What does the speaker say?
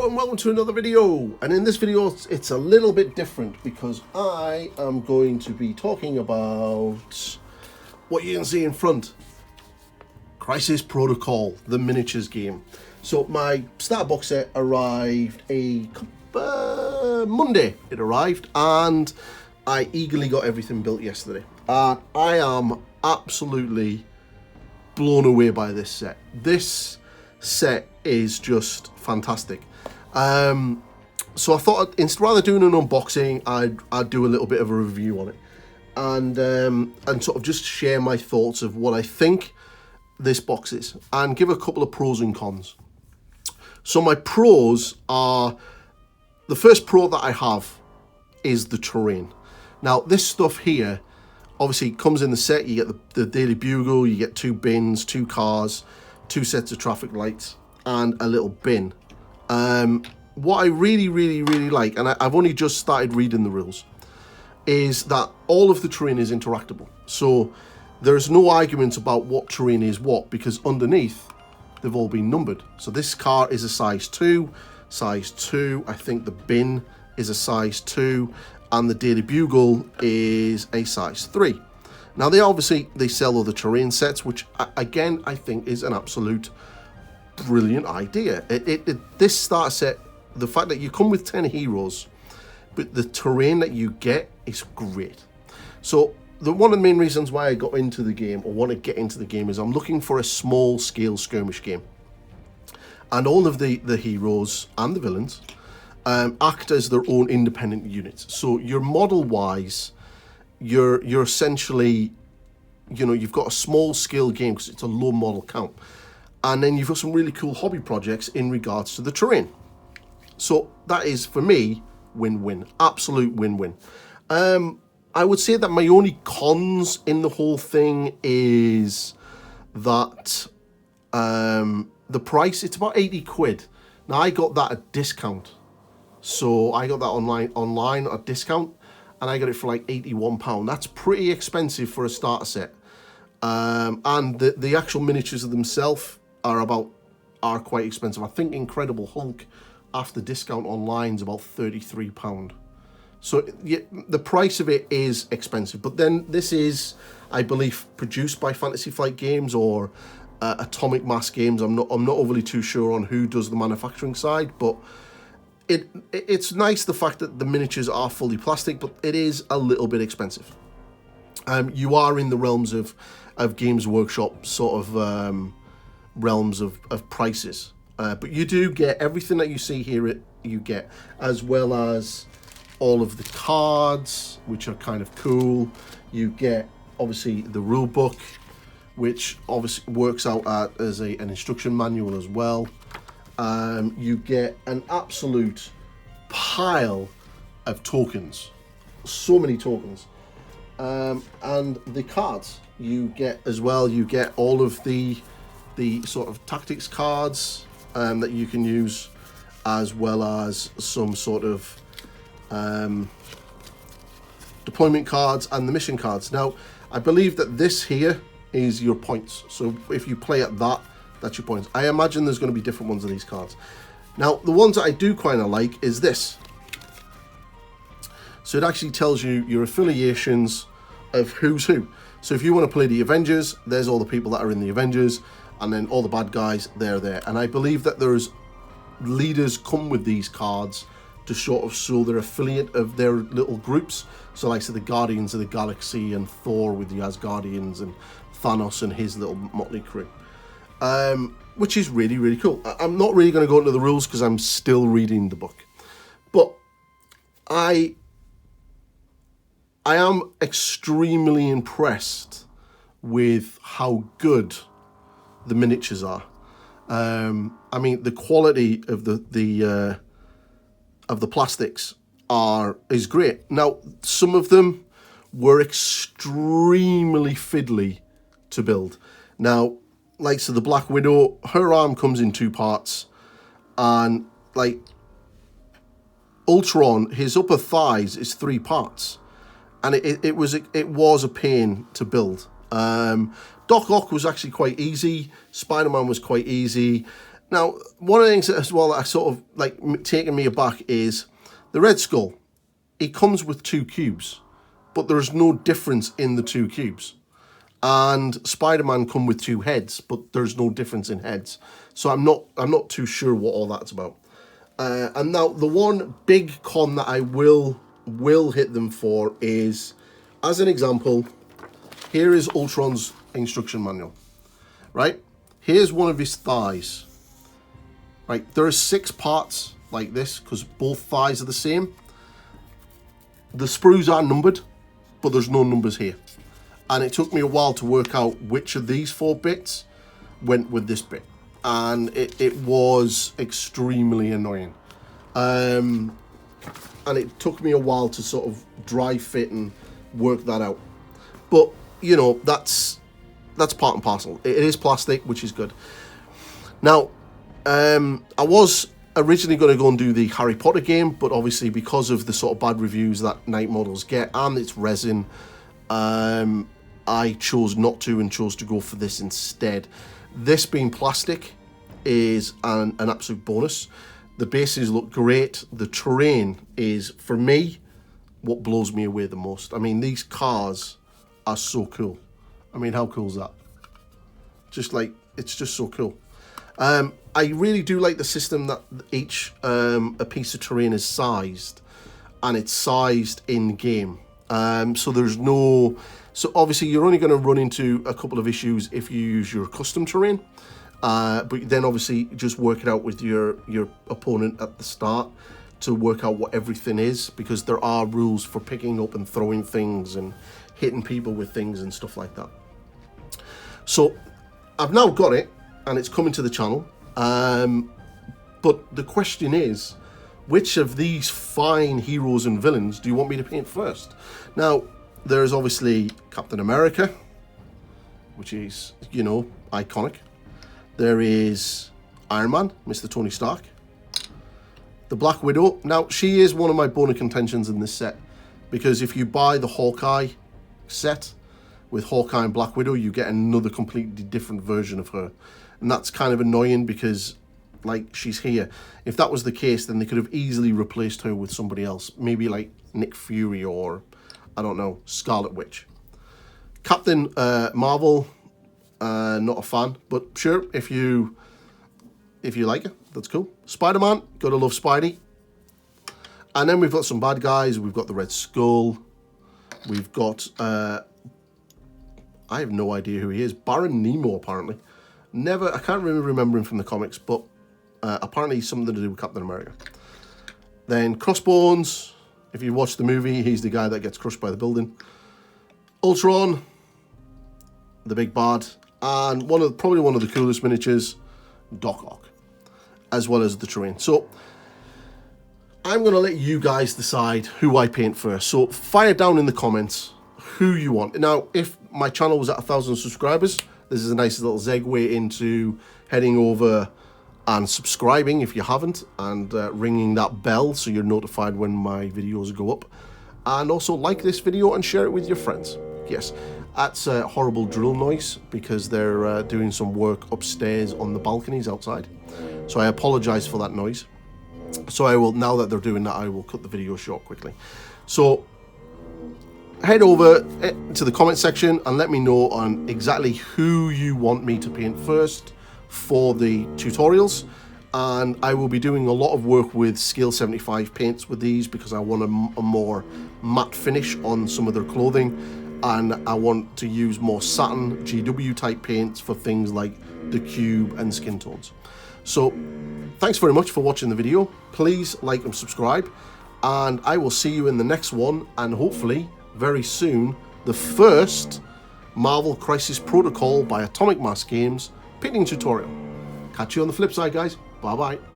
Hello and welcome to another video, and in this video it's a little bit different because I am going to be talking about what you can see in front. Crisis Protocol, the miniatures game. So my starter box set arrived Monday, it arrived, and I eagerly got everything built yesterday. And I am absolutely blown away by this set. This set is just fantastic. So I thought rather doing an unboxing, I'd do a little bit of a review on it, and sort of just share my thoughts of what I think this box is, and give a couple of pros and cons. So my pros are, the first pro that I have is the terrain. Now this stuff here obviously comes in the set. You get the Daily Bugle, you get 2 bins, 2 cars, 2 sets of traffic lights, and a little bin. What I really like, and I've only just started reading the rules, is that all of the terrain is interactable. So there's no argument about what terrain is what, because underneath they've all been numbered. So this car is a size 2, I think the bin is a size 2, and the Daily Bugle is a size 3. Now they sell other terrain sets, which again I think is an absolute brilliant idea. This starter set, the fact that you come with 10 heroes, but the terrain that you get is great. So one of the main reasons why I got into the game, or want to get into the game, is I'm looking for a small scale skirmish game. And all of the heroes and the villains act as their own independent units. So you're model wise, you're essentially, you've got a small scale game because it's a low model count. And then you've got some really cool hobby projects in regards to the terrain. So that is, for me, win-win. Absolute win-win. I would say that my only cons in the whole thing is that the price, it's about 80 quid. Now, I got that at discount. So I got that online at discount, and I got it for like £81. That's pretty expensive for a starter set. And the actual miniatures of themselves are quite expensive. I think Incredible Hulk after discount online is about £33. So yeah, the price of it is expensive. But then this is, I believe, produced by Fantasy Flight Games or Atomic Mass Games. I'm not overly too sure on who does the manufacturing side, but it's nice the fact that the miniatures are fully plastic, but it is a little bit expensive. You are in the realms of Games Workshop sort of realms of prices, but you do get everything that you see here. You get, as well as all of the cards, which are kind of cool. You get obviously the rule book, which obviously works out as an instruction manual as well. You get an absolute pile of tokens, so many tokens, and the cards you get as well. You get all of the sort of tactics cards that you can use, as well as some sort of deployment cards and the mission cards. Now, I believe that this here is your points. So if you play at that, that's your points. I imagine there's going to be different ones of these cards. Now, the ones that I do kind of like is this. So it actually tells you your affiliations of who's who. So if you want to play the Avengers, there's all the people that are in the Avengers, and then all the bad guys, they're there. And I believe that there's leaders come with these cards to sort of show their affiliate of their little groups. So like, so the Guardians of the Galaxy, and Thor with the Asgardians, and Thanos and his little motley crew. Which is really cool. I'm not really going to go into the rules because I'm still reading the book, but I am extremely impressed with how good the miniatures are. I mean, the quality of the plastics is great. Now, some of them were extremely fiddly to build. Now, like, so the Black Widow, her arm comes in 2 parts, and like Ultron, his upper thighs is 3 parts, and it was a pain to build. Doc Ock was actually quite easy. Spider-Man was quite easy. Now, one of the things as well that I sort of like taking me aback is the Red Skull. It comes with 2 cubes, but there's no difference in the 2 cubes. And Spider-Man come with 2 heads, but there's no difference in heads. So I'm not too sure what all that's about. And now the one big con that I will hit them for is, as an example, here is Ultron's instruction manual, right? Here's one of his thighs. Right, there are 6 parts like this because both thighs are the same. The sprues are numbered, but there's no numbers here. And it took me a while to work out which of these 4 bits went with this bit. And it was extremely annoying. And it took me a while to sort of dry fit and work that out. But, you know, that's part and parcel. It is plastic, which is good. Now, I was originally going to go and do the Harry Potter game, but obviously because of the sort of bad reviews that Night Models get and its resin, I chose not to and chose to go for this instead. This being plastic is an absolute bonus. The bases look great. The terrain is, for me, what blows me away the most. I mean, these cars are so cool. I mean, how cool is that? Just like, it's just so cool. I really do like the system that each a piece of terrain is sized, and it's sized in game. So there's no, so obviously you're only going to run into a couple of issues if you use your custom terrain, but then obviously just work it out with your opponent at the start to work out what everything is, because there are rules for picking up and throwing things and hitting people with things and stuff like that. So I've now got it, and it's coming to the channel. But the question is, which of these fine heroes and villains do you want me to paint first? Now, there's obviously Captain America, which is, you know, iconic. There is Iron Man, Mr. Tony Stark. The Black Widow. Now, she is one of my bone of contentions in this set, because if you buy the Hawkeye set with Hawkeye and Black Widow, you get another completely different version of her. And that's kind of annoying because, like, she's here. If that was the case, then they could have easily replaced her with somebody else. Maybe like Nick Fury or, I don't know, Scarlet Witch. Captain Marvel, not a fan. But sure, if you like it, that's cool. Spider-Man, gotta love Spidey. And then we've got some bad guys. We've got the Red Skull. We've got, I have no idea who he is. Baron Nemo, apparently. I can't really remember him from the comics, but apparently he's something to do with Captain America. Then Crossbones, if you watch the movie, he's the guy that gets crushed by the building. Ultron, the big bad, and probably one of the coolest miniatures, Doc Ock, as well as the terrain. So I'm going to let you guys decide who I paint first. So fire down in the comments who you want. Now, if my channel was at 1,000 subscribers, this is a nice little segue into heading over and subscribing if you haven't, and ringing that bell so you're notified when my videos go up. And also like this video and share it with your friends. Yes, that's a horrible drill noise because they're doing some work upstairs on the balconies outside. So I apologize for that noise. So I will, now that they're doing that, I will cut the video short quickly. So head over to the comment section and let me know on exactly who you want me to paint first for the tutorials. And I will be doing a lot of work with Scale 75 paints with these because I want a more matte finish on some of their clothing, and I want to use more satin GW type paints for things like the cube and skin tones. So thanks very much for watching the video. Please like and subscribe, and I will see you in the next one, and hopefully very soon the first Marvel Crisis Protocol by Atomic Mass Games painting tutorial. Catch you on the flip side, guys. Bye bye.